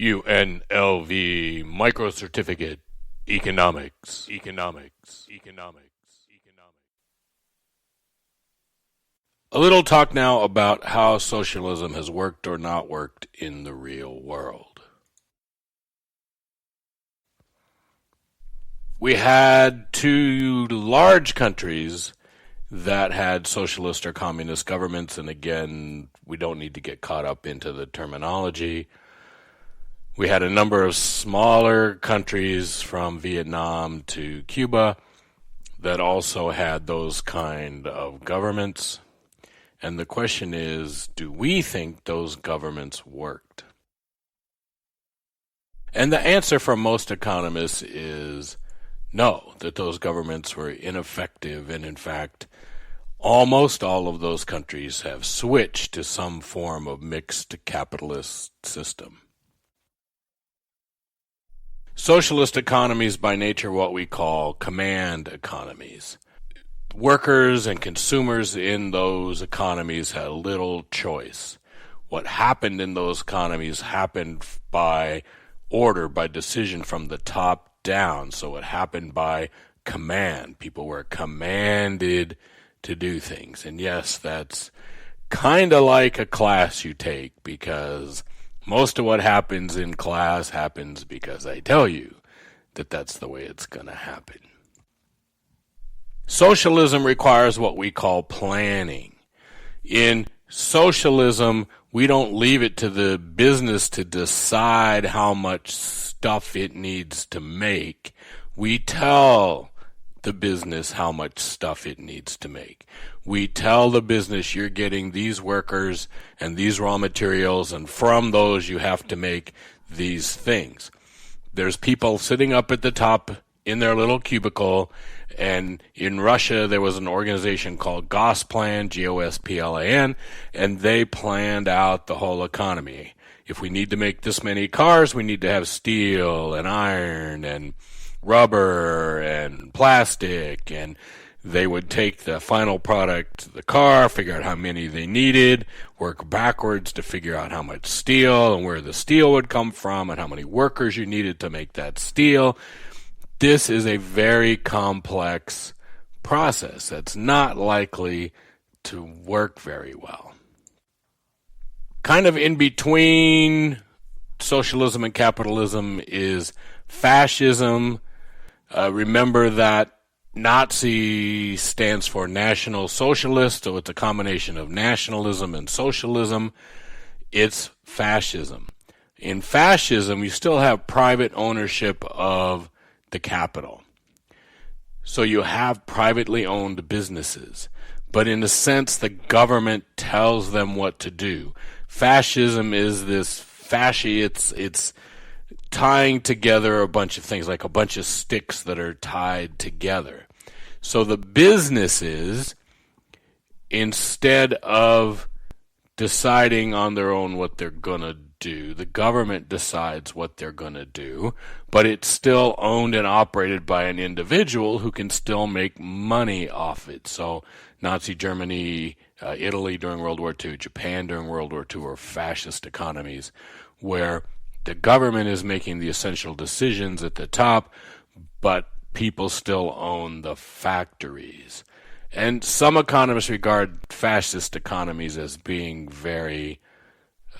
UNLV Microcertificate Economics. A little talk now about how socialism has worked or not worked in the real world. We had two large countries that had socialist or communist governments, and again, we don't need to get caught up into the terminology. We had a number of smaller countries from Vietnam to Cuba that also had those kind of governments. And the question is, do we think those governments worked? And the answer from most economists is no, that those governments were ineffective, and in fact, almost all of those countries have switched to some form of mixed capitalist system. Socialist economies by nature what we call command economies. Workers and consumers in those economies had little choice. What happened in those economies happened by order, by decision from the top down. So it happened by command. People were commanded to do things. And yes, that's kind of like a class you take, because most of what happens in class happens because I tell you that that's the way it's going to happen. Socialism requires what we call planning. In socialism, we don't leave it to the business to decide how much stuff it needs to make. We tell the business how much stuff it needs to make. We tell the business, you're getting these workers and these raw materials, and from those you have to make these things. There's people sitting up at the top in their little cubicle, and in Russia there was an organization called Gosplan, G-O-S-P-L-A-N, and they planned out the whole economy. If we need to make this many cars, we need to have steel and iron and rubber and plastic, and they would take the final product, the car, figure out how many they needed, work backwards to figure out how much steel and where the steel would come from and how many workers you needed to make that steel. This is a very complex process that's not likely to work very well. Kind of in between socialism and capitalism is fascism. Remember that Nazi stands for National Socialist, so it's a combination of nationalism and socialism. It's fascism. In fascism, you still have private ownership of the capital. So you have privately owned businesses, but in a sense, the government tells them what to do. Fascism is this it's tying together a bunch of things, like a bunch of sticks that are tied together. So the businesses, instead of deciding on their own what they're going to do, the government decides what they're going to do, but it's still owned and operated by an individual who can still make money off it. So Nazi Germany, Italy during World War II, Japan during World War II were fascist economies where the government is making the essential decisions at the top, but people still own the factories. And some economists regard fascist economies as being very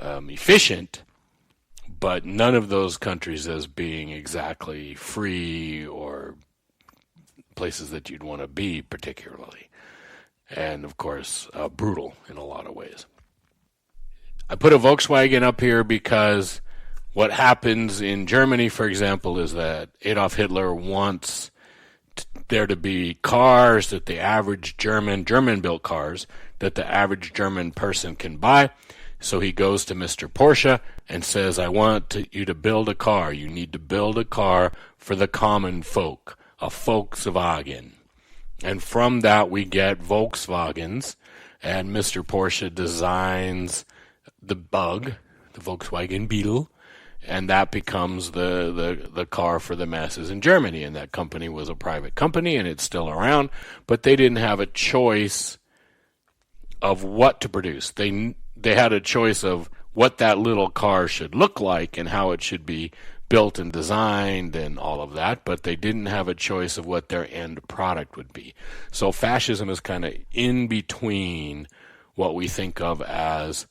efficient, but none of those countries as being exactly free or places that you'd want to be particularly. And, of course, brutal in a lot of ways. I put a Volkswagen up here because what happens in Germany, for example, is that Adolf Hitler wants there to be cars that the average German-built cars, that the average German person can buy. So he goes to Mr. Porsche and says, I want you to build a car. You need to build a car for the common folk, a Volkswagen. And from that we get Volkswagens, and Mr. Porsche designs the Bug, the Volkswagen Beetle, and that becomes the car for the masses in Germany. And that company was a private company, and it's still around, but they didn't have a choice of what to produce. They had a choice of what that little car should look like and how it should be built and designed and all of that, but they didn't have a choice of what their end product would be. So fascism is kind of in between what we think of as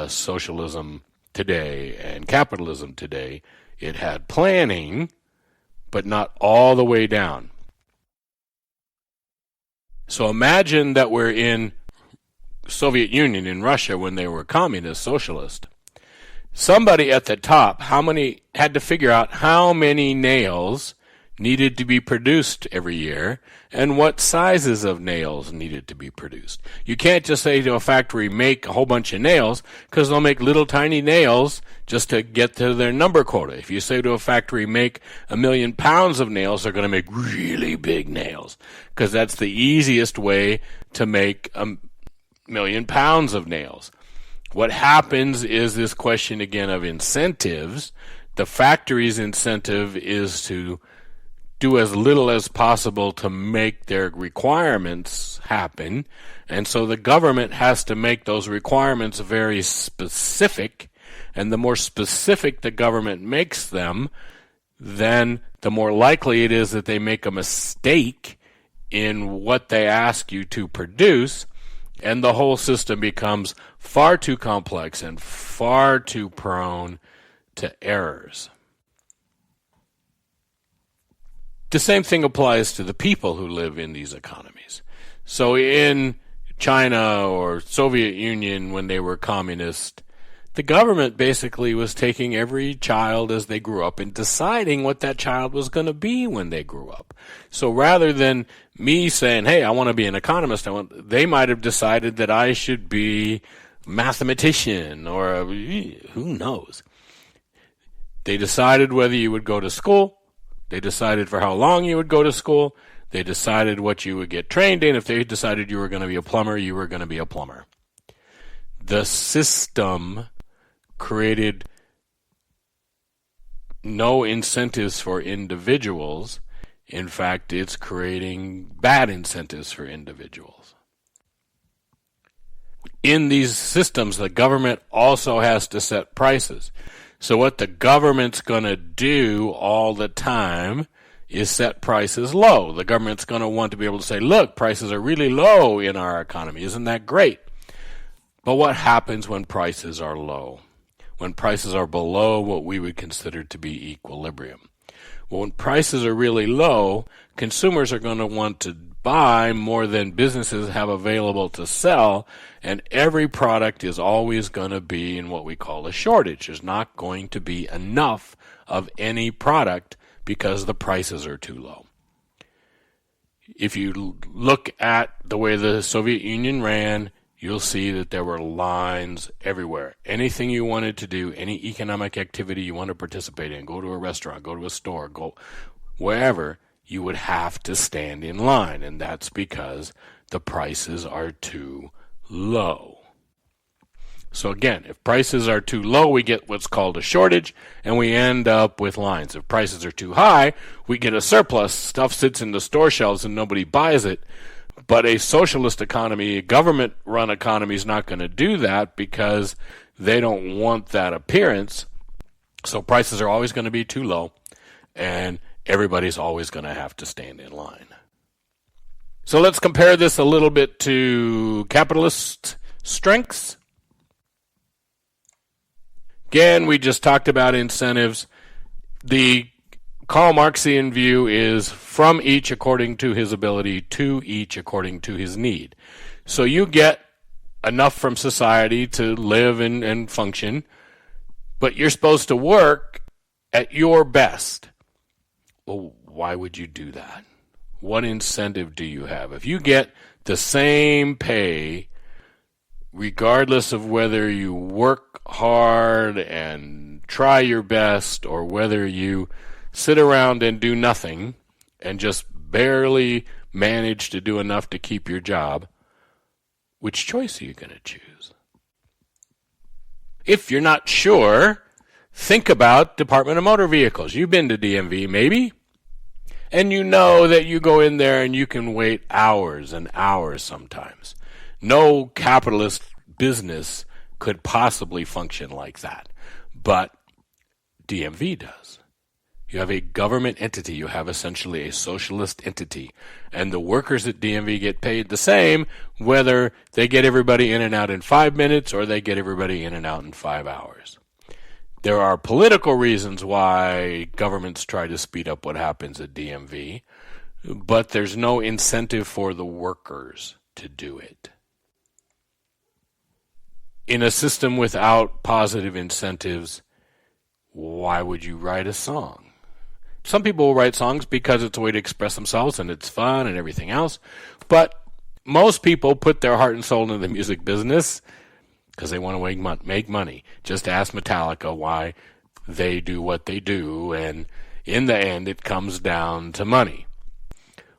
socialism today and capitalism today. It had planning, but not all the way down. So imagine that we're in Soviet Union, in Russia, when they were communist socialist. Somebody at the top had to figure out how many nails needed to be produced every year and what sizes of nails needed to be produced. You can't just say to a factory, make a whole bunch of nails, because they'll make little tiny nails just to get to their number quota. If you say to a factory, make 1 million pounds of nails, they're going to make really big nails, because that's the easiest way to make 1 million pounds of nails. What happens is this question again of incentives. The factory's incentive is to do as little as possible to make their requirements happen, and so the government has to make those requirements very specific, and the more specific the government makes them, then the more likely it is that they make a mistake in what they ask you to produce, and the whole system becomes far too complex and far too prone to errors. The same thing applies to the people who live in these economies. So in China or Soviet Union, when they were communist, the government basically was taking every child as they grew up and deciding what that child was going to be when they grew up. So rather than me saying, hey, I want to be an economist, they might have decided that I should be a mathematician or who knows. They decided whether you would go to school. They decided for how long you would go to school. They decided what you would get trained in. If they decided you were going to be a plumber, you were going to be a plumber. The system created no incentives for individuals. In fact, it's creating bad incentives for individuals. In these systems, the government also has to set prices. So what the government's going to do all the time is set prices low. The government's going to want to be able to say, look, prices are really low in our economy. Isn't that great? But what happens when prices are low? When prices are below what we would consider to be equilibrium? Well, when prices are really low, consumers are going to want to buy more than businesses have available to sell, and every product is always going to be in what we call a shortage. There's not going to be enough of any product because the prices are too low. If you look at the way the Soviet Union ran, you'll see that there were lines everywhere. Anything you wanted to do, any economic activity you want to participate in, go to a restaurant, go to a store, go wherever, you would have to stand in line, and that's because the prices are too low. So again, if prices are too low, we get what's called a shortage, and we end up with lines. If prices are too high, we get a surplus. Stuff sits in the store shelves and nobody buys it. But a socialist economy, a government-run economy, is not going to do that because they don't want that appearance. So prices are always going to be too low, and everybody's always going to have to stand in line. So let's compare this a little bit to capitalist strengths. Again, we just talked about incentives. The Karl Marxian view is from each according to his ability, to each according to his need. So you get enough from society to live and function, but you're supposed to work at your best. Well, why would you do that? What incentive do you have? If you get the same pay, regardless of whether you work hard and try your best or whether you sit around and do nothing and just barely manage to do enough to keep your job, which choice are you going to choose? If you're not sure, think about Department of Motor Vehicles. You've been to DMV, maybe? And you know that you go in there and you can wait hours and hours sometimes. No capitalist business could possibly function like that. But DMV does. You have a government entity. You have essentially a socialist entity. And the workers at DMV get paid the same whether they get everybody in and out in 5 minutes or they get everybody in and out in 5 hours. There are political reasons why governments try to speed up what happens at DMV, but there's no incentive for the workers to do it. In a system without positive incentives, why would you write a song? Some people will write songs because it's a way to express themselves and it's fun and everything else. But most people put their heart and soul into the music business because they want to make money. Just ask Metallica why they do what they do, and in the end it comes down to money.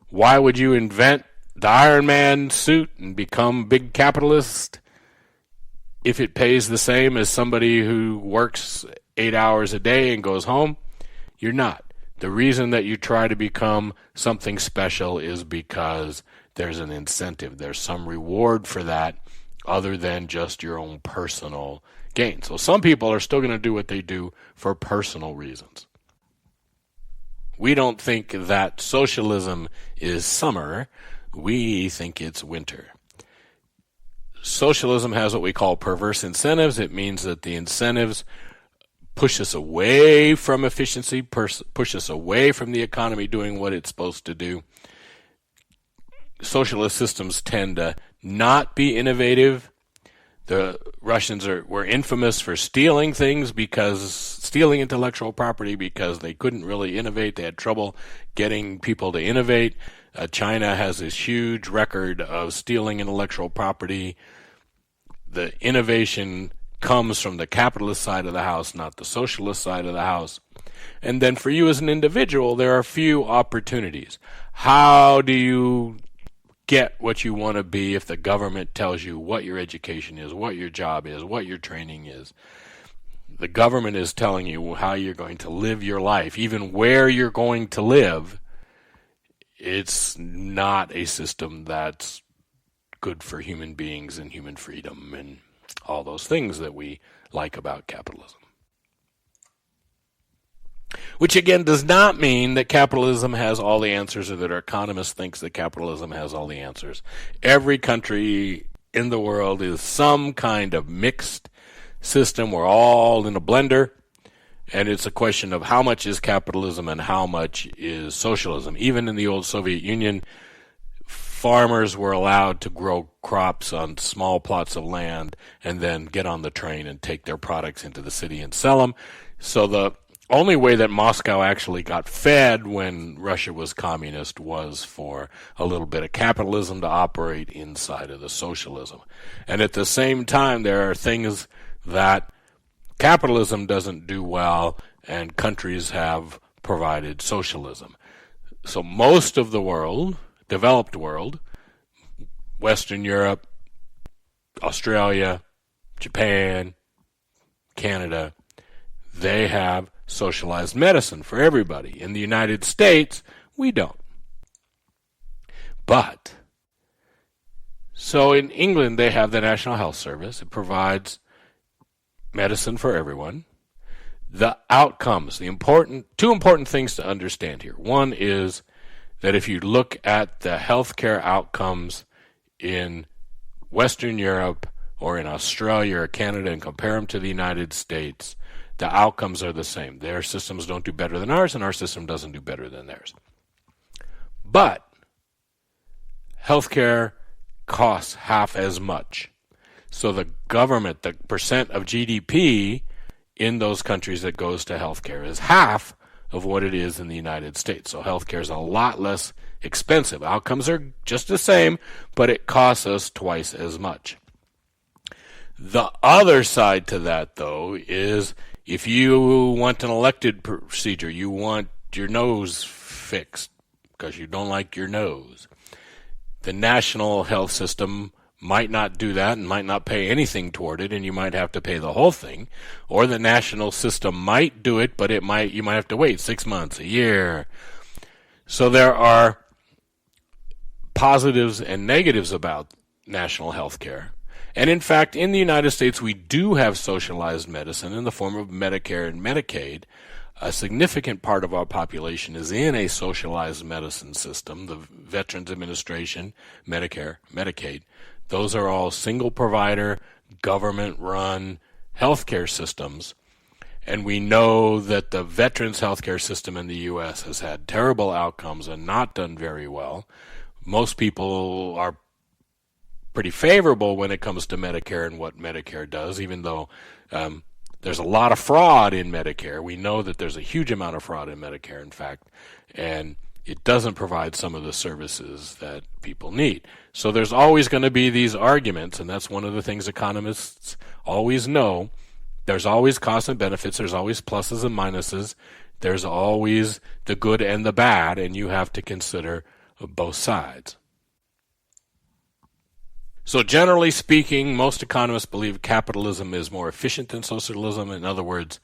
Why would you invent the Iron Man suit and become a big capitalist if it pays the same as somebody who works 8 hours a day and goes home? You're not. The reason that you try to become something special is because there's an incentive. There's some reward for that other than just your own personal gain. So some people are still going to do what they do for personal reasons. We don't think that socialism is summer. We think it's winter. Socialism has what we call perverse incentives. It means that the incentives push us away from efficiency, push us away from the economy doing what it's supposed to do. Socialist systems tend to not be innovative. The Russians were infamous for stealing intellectual property because they couldn't really innovate. They had trouble getting people to innovate. China has this huge record of stealing intellectual property. The innovation comes from the capitalist side of the house, not the socialist side of the house. And then for you as an individual, there are few opportunities. How do you get what you want to be if the government tells you what your education is, what your job is, what your training is? The government is telling you how you're going to live your life, even where you're going to live. It's not a system that's good for human beings and human freedom and all those things that we like about capitalism. Which again does not mean that capitalism has all the answers or that our economist thinks that capitalism has all the answers. Every country in the world is some kind of mixed system. We're all in a blender, and it's a question of how much is capitalism and how much is socialism. Even in the old Soviet Union, farmers were allowed to grow crops on small plots of land and then get on the train and take their products into the city and sell them. So the only way that Moscow actually got fed when Russia was communist was for a little bit of capitalism to operate inside of the socialism. And at the same time, there are things that capitalism doesn't do well and countries have provided socialism. So most of the world, developed world, Western Europe, Australia, Japan, Canada, they have socialized medicine for everybody. In the United States, we don't. But, so in England, they have the National Health Service. It provides medicine for everyone. The outcomes, two important things to understand here. One is that if you look at the healthcare outcomes in Western Europe or in Australia or Canada and compare them to the United States, the outcomes are the same. Their systems don't do better than ours, and our system doesn't do better than theirs. But healthcare costs half as much. So the government, the percent of GDP in those countries that goes to healthcare is half of what it is in the United States. So healthcare is a lot less expensive. Outcomes are just the same, but it costs us twice as much. The other side to that, though, is if you want an elective procedure, you want your nose fixed because you don't like your nose, the national health system might not do that and might not pay anything toward it, and you might have to pay the whole thing. Or the national system might do it, but you might have to wait 6 months, a year. So there are positives and negatives about national health care. And in fact, in the United States, we do have socialized medicine in the form of Medicare and Medicaid. A significant part of our population is in a socialized medicine system. The Veterans Administration, Medicare, Medicaid, those are all single provider, government-run healthcare systems. And we know that the veterans healthcare system in the U.S. has had terrible outcomes and not done very well. Most people are pretty favorable when it comes to Medicare and what Medicare does, even though there's a lot of fraud in Medicare. We know that there's a huge amount of fraud in Medicare, in fact, and it doesn't provide some of the services that people need. So there's always going to be these arguments, and that's one of the things economists always know. There's always costs and benefits. There's always pluses and minuses. There's always the good and the bad, and you have to consider both sides. So generally speaking, most economists believe capitalism is more efficient than socialism. In other words,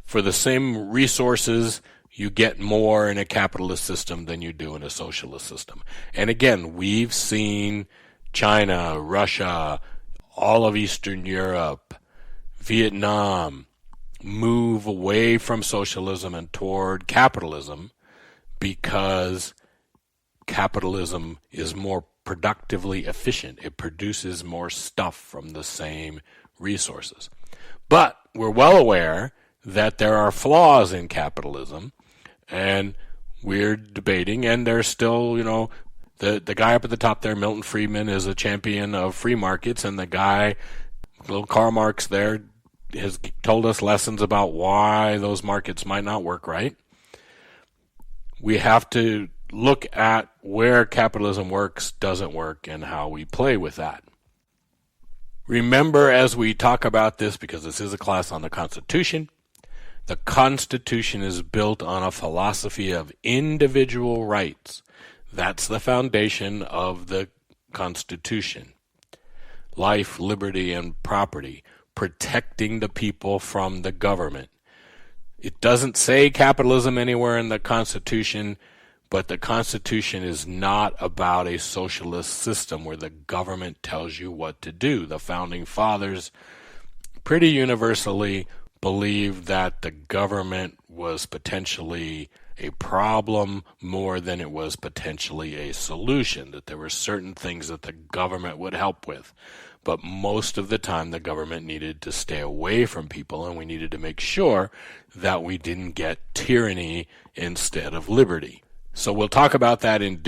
for the same resources, you get more in a capitalist system than you do in a socialist system. And again, we've seen China, Russia, all of Eastern Europe, Vietnam move away from socialism and toward capitalism because capitalism is more productively efficient. It produces more stuff from the same resources. But we're well aware that there are flaws in capitalism, and we're debating, and there's still, the guy up at the top there, Milton Friedman, is a champion of free markets, and the guy, little Karl Marx there, has told us lessons about why those markets might not work right. We have to look at where capitalism works, doesn't work, and how we play with that. Remember, as we talk about this, because this is a class on the Constitution, the Constitution is built on a philosophy of individual rights. That's the foundation of the Constitution. Life, liberty, and property, protecting the people from the government. It doesn't say capitalism anywhere in the Constitution, but the Constitution is not about a socialist system where the government tells you what to do. The Founding Fathers pretty universally believed that the government was potentially a problem more than it was potentially a solution, that there were certain things that the government would help with. But most of the time, the government needed to stay away from people, and we needed to make sure that we didn't get tyranny instead of liberty. So we'll talk about that in different